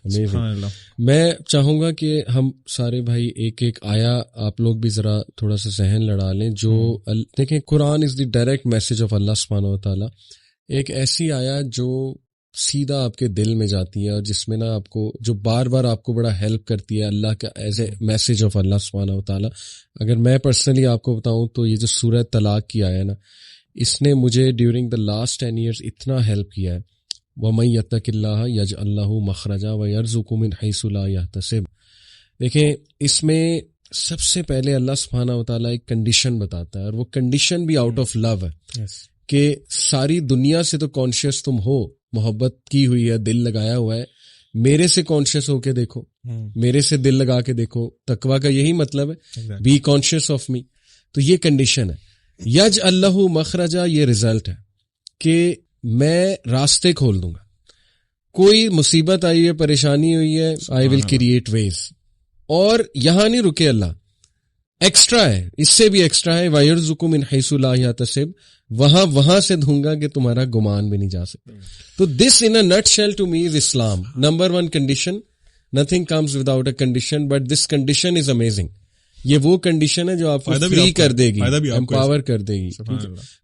میں چاہوں گا کہ ہم سارے بھائی ایک ایک آیا آپ لوگ بھی ذرا تھوڑا سا ذہن لڑا لیں. جو دیکھیں قرآن از دی ڈائریکٹ میسج آف اللہ سبحانہ و تعالیٰ. ایک ایسی آیا جو سیدھا آپ کے دل میں جاتی ہے اور جس میں نا آپ کو جو بار بار آپ کو بڑا ہیلپ کرتی ہے اللہ کا ایز اے میسج آف اللہ سبحانہ و تعالیٰ. اگر میں پرسنلی آپ کو بتاؤں تو یہ جو سورہ طلاق کی آیا نا, اس نے مجھے ڈیورنگ دا لاسٹ 10 ایئرس اتنا ہیلپ کیا ہے. وَمَن يَتَّقِ اللَّهَ يَجْعَل لَّهُ مَخْرَجًا وَيَرْزُقْهُ مِنْ حَيْثُ لَا يَحْتَسِبُ. دیکھیں اس میں سب سے پہلے اللہ سبحانہ و تعالیٰ ایک کنڈیشن بتاتا ہے, اور وہ کنڈیشن بھی آؤٹ آف لو ہے کہ ساری دنیا سے تو کانشیس تم ہو, محبت کی ہوئی ہے, دل لگایا ہوا ہے, میرے سے کانشیس ہو کے دیکھو, میرے سے دل لگا کے دیکھو. تقویٰ کا یہی مطلب ہے, بی کانشیس آف می. تو یہ کنڈیشن ہے. یجعل لہ مخرجا, یہ ریزلٹ ہے کہ میں راستے کھول دوں گا. کوئی مصیبت آئی ہے, پریشانی ہوئی ہے, آئی ول کریٹ ویز. اور یہاں نہیں رکے اللہ, ایکسٹرا ہے, اس سے بھی ایکسٹرا ہے. وَيَرْزُقُ مِنْ حَيْثُ لَا يَحْتَسِبُ, وہاں سے دوں گا کہ تمہارا گمان بھی نہیں جا سکتا. تو this in a nutshell to me is Islam. Number 1 condition, nothing comes without a condition, but this condition is amazing. یہ وہ کنڈیشن ہے جو آپ کو فری کر دے گی, امپاور کر دے گی.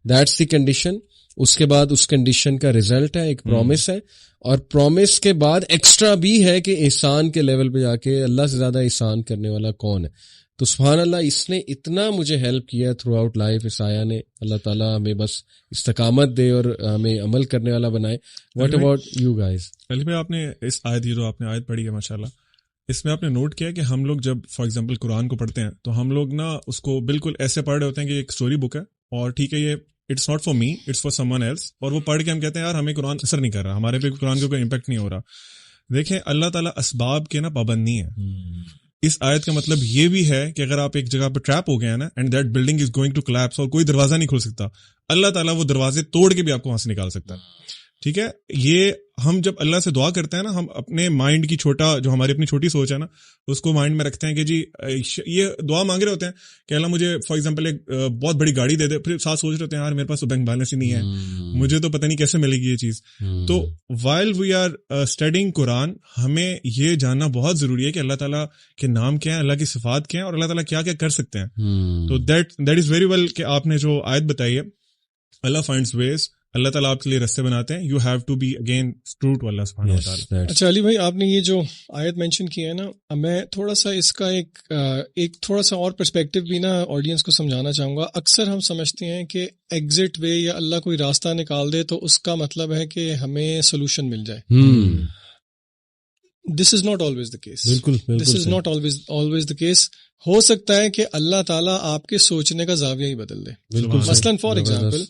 That's the condition. اس کے بعد اس کنڈیشن کا ریزلٹ ہے ایک پرومس ہے, اور پرومس کے بعد ایکسٹرا بھی ہے کہ احسان کے لیول پہ جا کے اللہ سے زیادہ احسان کرنے والا کون ہے. تو سبحان اللہ, اس نے اتنا مجھے ہیلپ کیا تھرو آؤٹ لائف. اس آیا نے, اللہ تعالیٰ ہمیں بس استقامت دے اور ہمیں عمل کرنے والا بنائے. What about you guys? Ali بھائی, آپ نے اس آیت, یہ جو آپ نے آیت پڑھی ہے ماشاءاللہ, اس میں آپ نے نوٹ کیا کہ ہم لوگ جب فار ایگزامپل قرآن کو پڑھتے ہیں تو ہم لوگ نا اس کو بالکل ایسے پڑھ رہے ہوتے ہیں کہ ایک اسٹوری بک ہے, اور ٹھیک ہے یہ it's not for me, it's for someone else, اور وہ پڑھ کے ہم کہتے ہیں یار ہمیں قرآن اثر نہیں کر رہا, ہمارے پہ قرآن کا کوئی امپیکٹ نہیں ہو رہا. دیکھیں اللہ تعالیٰ اسباب کے نا پابند نہیں ہے. اس آیت کا مطلب یہ بھی ہے کہ اگر آپ ایک جگہ پہ ٹریپ ہو گئے ہیں نا, and that building is going to collapse, اور کوئی دروازہ نہیں کھل سکتا, اللہ تعالیٰ وہ دروازے توڑ کے بھی آپ کو وہاں سے نکال سکتا ہے. ٹھیک ہے, یہ ہم جب اللہ سے دعا کرتے ہیں نا, ہم اپنے مائنڈ کی چھوٹا, جو ہماری اپنی چھوٹی سوچ ہے نا, اس کو مائنڈ میں رکھتے ہیں کہ جی یہ دعا مانگ رہے ہوتے ہیں کہ اللہ مجھے فار ایگزامپل ایک بہت بڑی گاڑی دے دے, پھر ساتھ سوچ رہے ہوتے ہیں یار میرے پاس تو بینک بیلنس ہی نہیں ہے, مجھے تو پتہ نہیں کیسے ملے گی یہ چیز. تو وائل وی آر اسٹڈینگ قرآن, ہمیں یہ جاننا بہت ضروری ہے کہ اللہ تعالیٰ کے نام کیا ہیں, اللہ کی صفات کیا ہیں, اور اللہ تعالیٰ کیا کیا کر سکتے ہیں. تو دیٹ از ویری ویل کہ آپ نے جو آیت بتائی ہے, اللہ فائنڈز ویز, اللہ تعالیٰ آپ کے لیے رستے بناتے ہیں. You have to be again true to Allah سبحانہ و تعالیٰ. اچھا علی بھائی, آپ نے یہ جو آیت مینشن کی ہے نا, میں تھوڑا سا اس کا ایک تھوڑا سا اور پرسپیکٹو بھی نا آڈینس کو سمجھانا چاہوں گا. اکثر ہم سمجھتے ہیں کہ ایگزٹ وے یا اللہ کوئی راستہ نکال دے تو اس کا مطلب ہے کہ ہمیں سولوشن مل جائے. This is not always the case. This is not always the case. ہو سکتا ہے کہ اللہ تعالیٰ آپ کے سوچنے کا زاویہ ہی بدل دے. مثلاً فار ایگزامپل,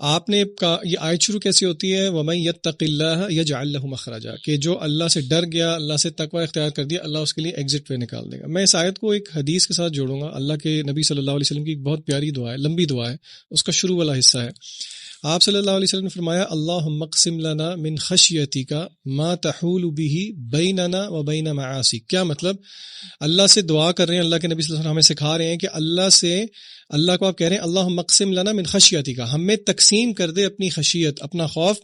آپ نے یہ آیت شروع کیسی ہوتی ہے, وَمَن يَتَّقِ اللَّهَ يَجْعَل لَّهُ مَخْرَجًا, کہ جو اللہ سے ڈر گیا, اللہ سے تقوی اختیار کر دیا, اللہ اس کے لیے ایگزٹ وے نکال دے گا. میں اس آیت کو ایک حدیث کے ساتھ جوڑوں گا. اللہ کے نبی صلی اللہ علیہ وسلم کی ایک بہت پیاری دعا ہے, لمبی دعا ہے, اس کا شروع والا حصہ ہے. آپ صلی اللہ علیہ وسلم نے فرمایا, اللہم اقسم لنا من خشیتک ما تحول به بیننا وبین معاصیک. کیا مطلب؟ اللہ سے دعا کر رہے ہیں, اللہ کے نبی صلی اللہ علیہ وسلم ہمیں سکھا رہے ہیں کہ اللہ کو آپ کہہ رہے ہیں اللہم اقسم لنا من خشیتک, ہمیں تقسیم کر دے اپنی خشیت, اپنا خوف,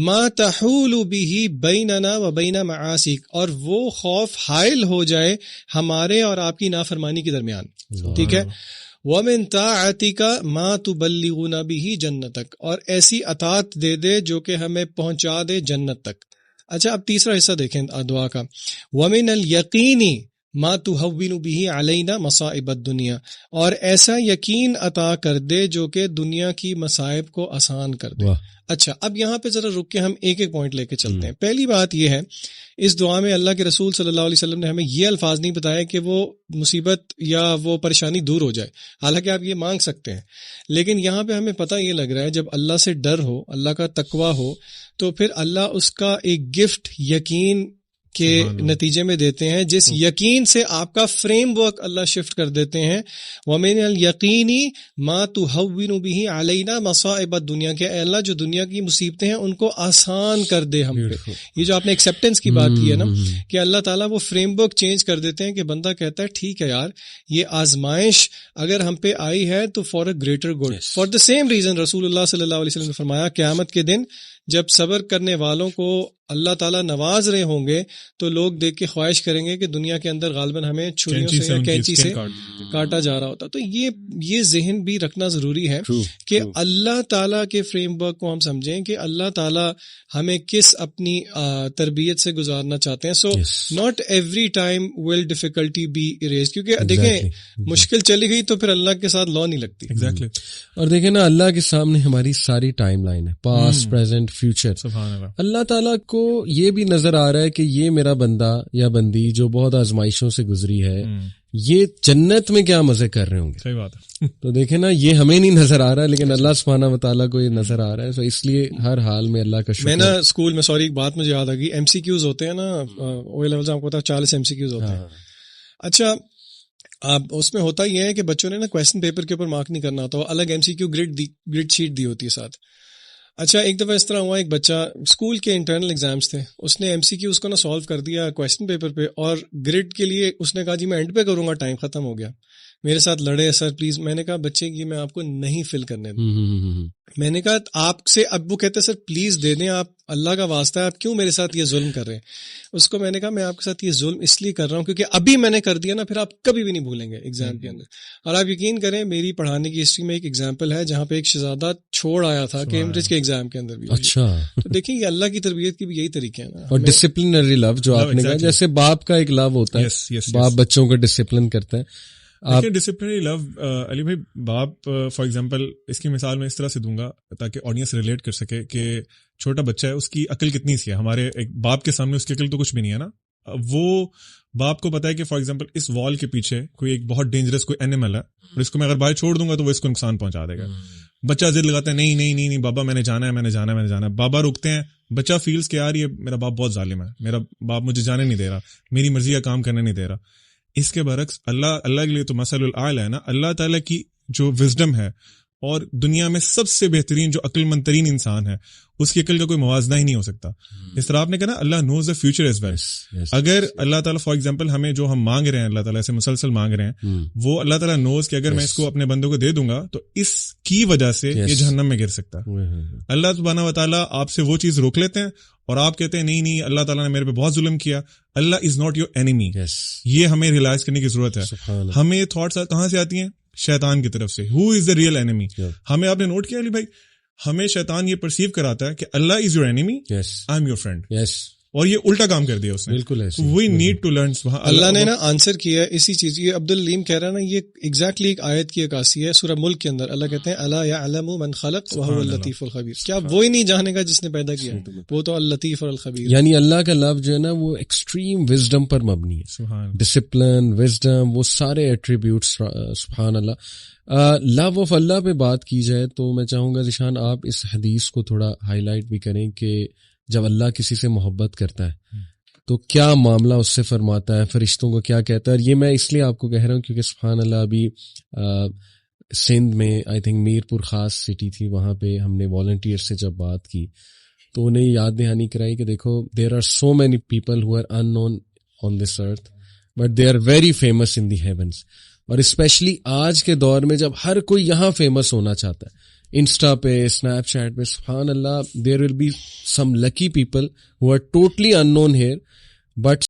ما تحول به بیننا وبین معاصیک, اور وہ خوف حائل ہو جائے ہمارے اور آپ کی نافرمانی کے درمیان. ٹھیک ہے, وَمِن طَاعَتِكَ مَا تُبَلِّغُنَا بِهِ جَنَّتَكَ, اور ایسی اطاعت دے دے جو کہ ہمیں پہنچا دے جنت تک. اچھا, اب تیسرا حصہ دیکھیں دعا کا, وَمِنَ الْيَقِينِ مَا تُهَوِّنُ بِهِ عَلَيْنَا مَصَائِبَ الدُّنْيَا, اور ایسا یقین عطا کر دے جو کہ دنیا کی مصائب کو آسان کر دے. اچھا, اب یہاں پہ ذرا رک کے ہم ایک ایک پوائنٹ لے کے چلتے ہیں. پہلی بات یہ ہے, اس دعا میں اللہ کے رسول صلی اللہ علیہ وسلم نے ہمیں یہ الفاظ نہیں بتایا کہ وہ مصیبت یا وہ پریشانی دور ہو جائے, حالانکہ آپ یہ مانگ سکتے ہیں, لیکن یہاں پہ ہمیں پتہ یہ لگ رہا ہے جب اللہ سے ڈر ہو, اللہ کا تقوی ہو, تو پھر اللہ اس کا ایک گفٹ یقین کے نتیجے میں دیتے ہیں, جس یقین سے آپ کا فریم ورک اللہ شفٹ کر دیتے ہیں. وَمِنَ الْيَقِينِ مَا تُهَوِّنُ بِهِ عَلَيْنَا مَصَائِبَ الدُّنْيَا, کہ اے اللہ جو دنیا کی مصیبتیں ہیں ان کو آسان کر دے ہم پہ. یہ جو آپ نے ایکسیپٹنس کی بات کی ہے نا, کہ اللہ تعالیٰ وہ فریم ورک چینج کر دیتے ہیں کہ بندہ کہتا ہے ٹھیک ہے یار, یہ آزمائش اگر ہم پہ آئی ہے تو for a greater good. For the same reason رسول اللہ صلی اللہ علیہ وسلم نے فرمایا, قیامت کے دن جب صبر کرنے والوں کو اللہ تعالیٰ نواز رہے ہوں گے تو لوگ دیکھ کے خواہش کریں گے کہ دنیا کے اندر غالباً ہمیں چھریوں سے یا کینچی سے کاٹا جا رہا ہوتا. تو یہ ذہن بھی رکھنا ضروری ہے کہ اللہ تعالیٰ کے فریم ورک کو ہم سمجھیں کہ اللہ تعالیٰ ہمیں کس اپنی تربیت سے گزارنا چاہتے ہیں. So not every time will difficulty be arise, کیونکہ دیکھیں مشکل چلی گئی تو پھر اللہ کے ساتھ لا نہیں لگتی. ایگزیکٹلی. اور دیکھیں نا, اللہ کے سامنے ہماری ساری ٹائم لائن ہے, پاسٹ, پریزنٹ, فیوچر. اللہ تعالیٰ کو یہ بھی نظر آ رہا ہے کہ یہ میرا بندہ یا بندی جو بہت آزمائشوں سے گزری ہے, یہ جنت میں کیا مزے کر رہے ہوں گے. صحیح بات ہے. تو دیکھیں نا, یہ ہمیں نہیں نظر آ رہا ہے لیکن اللہ سبحانہ و تعالیٰ کو یہ نظر آ رہا ہے. تو اس لیے ہر حال میں اللہ کا شکر. میں نا اسکول میں, سوری ایک بات مجھے یاد آ گئی, ایم سی کیوز ہوتے ہیں نا, او لیول سے آپ کو پتا 40 ایم سی کیوز ہوتے ہیں. اچھا, اب اس میں ہوتا یہ ہے کہ بچوں نے نا کویسچن پیپر کے اوپر مارک نہیں کرنا ہوتا, الگ M C Q grade sheet دی ہوتی ہے ساتھ. اچھا, ایک دفعہ اس طرح ہوا, ایک بچہ اسکول کے انٹرنل ایگزامس تھے, اس نے ایم سی کیو اس کو نا سالو کر دیا کویسچن پیپر پہ, اور گریڈ کے لیے اس نے کہا جی میں اینڈ پہ کروں گا, ٹائم ختم ہو گیا. میرے ساتھ لڑے, سر پلیز. میں نے کہا بچے کی میں آپ کو نہیں فل کرنے دوں. میں نے کہا آپ سے, اب وہ کہتے سر پلیز دے دیں, آپ اللہ کا واسطہ ہے, آپ کیوں میرے ساتھ یہ ظلم کر رہے ہیں. اس کو میں نے کہا میں آپ کے ساتھ یہ ظلم اس لیے کر رہا ہوں کیونکہ ابھی میں نے کر دیا نا, پھر آپ کبھی بھی نہیں بھولیں گے ایگزام کے اندر. اور آپ یقین کریں میری پڑھانے کی ہسٹری میں ایک ایگزامپل ہے جہاں پہ ایک شہزادہ چھوڑ آیا تھا کیمبرج کے ایگزام کے اندر بھی. اچھا, تو دیکھیں یہ اللہ کی تربیت کی بھی یہی طریقے ہیں نا. اور ڈسپلنری لو جو آپ نے کہا, جیسے باپ کا ایک لو ہوتا ہے, باپ بچوں کو ڈسپلن کرتا ہے. ڈسپلنری لو علی بھائی, باپ فار ایگزامپل اس کی مثال میں اس طرح سے دوں گا تاکہ آڈینس ریلیٹ کر سکے کہ چھوٹا بچہ ہے, اس کی عقل کتنی سی ہے. ہمارے ایک باپ کے سامنے اس کی عقل تو کچھ بھی نہیں ہے نا. وہ باپ کو پتا ہے کہ فار ایگزامپل اس وال کے پیچھے کوئی ایک بہت ڈینجرس کوئی اینیمل ہے, اور اس کو میں اگر باہر چھوڑ دوں گا تو وہ اس کو نقصان پہنچا دے گا. بچہ ضد لگاتا ہے, نہیں نہیں نہیں نہیں بابا میں نے جانا ہے, میں نے جانا ہے, میں نے جانا ہے. بابا روکتے ہیں, بچہ فیلز کہ یار یہ میرا باپ بہت ظالم ہے, میرا باپ مجھے جانے نہیں دے رہا, میری مرضی کا کام کرنے نہیں دے رہا. اس کے برعکس اللہ کے لیے تو مثل الاعلی ہے نا. اللہ تعالیٰ کی جو وزڈم ہے, اور دنیا میں سب سے بہترین جو عقل مند ترین انسان ہے, اس کی عقل کا کوئی موازنہ ہی نہیں ہو سکتا. اس طرح آپ نے کہا نا اللہ نوز دا فیوچر ایز ویل. اگر اللہ تعالیٰ فار ایگزامپل ہمیں جو ہم مانگ رہے ہیں, اللہ تعالیٰ سے مسلسل مانگ رہے ہیں, وہ اللہ تعالیٰ نوز کہ اگر میں اس کو اپنے بندوں کو دے دوں گا تو اس کی وجہ سے یہ جہنم میں گر سکتا ہے. اللہ سبحانہ و تعالیٰ آپ سے وہ چیز روک لیتے ہیں اور آپ کہتے ہیں نہیں نہیں اللہ تعالیٰ نے میرے پہ بہت ظلم کیا. اللہ از ناٹ یور اینیمی. یہ ہمیں ریئلائز کرنے کی ضرورت ہے. ہمیں تھاٹس کہاں سے آتی ہیں؟ شیطان کی طرف سے. ہو از دا ریئل اینیمی. ہمیں آپ نے نوٹ کیا علی بھائی, ہمیں شیطان یہ پرسیو کراتا ہے کہ Allah is your enemy, I am your friend. اور یہ الٹا کام کر دیا اس نے. بالکل ایسے. We need to learn. Allah نے نا آنسر کیا ہے اسی چیز. یہ عبدالعلیم کہہ رہا ہے نا, یہ ایگزیکٹلی ایک آیت کی عکاسی ہے سورہ ملک کے اندر. اللہ کہتے ہیں الا یعلم من خلق وهو اللطیف الخبیر. کیا وہی نہیں جانے گا جس نے پیدا کیا, وہ تو اللطیف اور الخبیر. یعنی اللہ کا لفظ جو ہے نا وہ ایکسٹریم وزڈم پر مبنی ہے. ڈسپلن, وزڈم, وہ سارے ایٹریبیوٹس. سبحان اللہ. لو آف اللہ پہ بات کی جائے تو میں چاہوں گا ذیشان آپ اس حدیث کو تھوڑا ہائی لائٹ بھی کریں کہ جب اللہ کسی سے محبت کرتا ہے تو کیا معاملہ اس سے فرماتا ہے, فرشتوں کو کیا کہتا ہے. اور یہ میں اس لیے آپ کو کہہ رہا ہوں کیونکہ سبحان اللہ ابھی سندھ میں آئی تھنک میر پور خاص سٹی تھی, وہاں پہ ہم نے والنٹیئر سے جب بات کی تو انہیں یاد دہانی کرائی کہ دیکھو there are so many people who are unknown on this earth but they are very famous in the heavens. اور اسپیشلی آج کے دور میں جب ہر کوئی یہاں فیمس ہونا چاہتا ہے, انسٹا پہ, اسنیپ چیٹ پہ, سبحان اللہ, there will be some lucky people who are totally unknown here but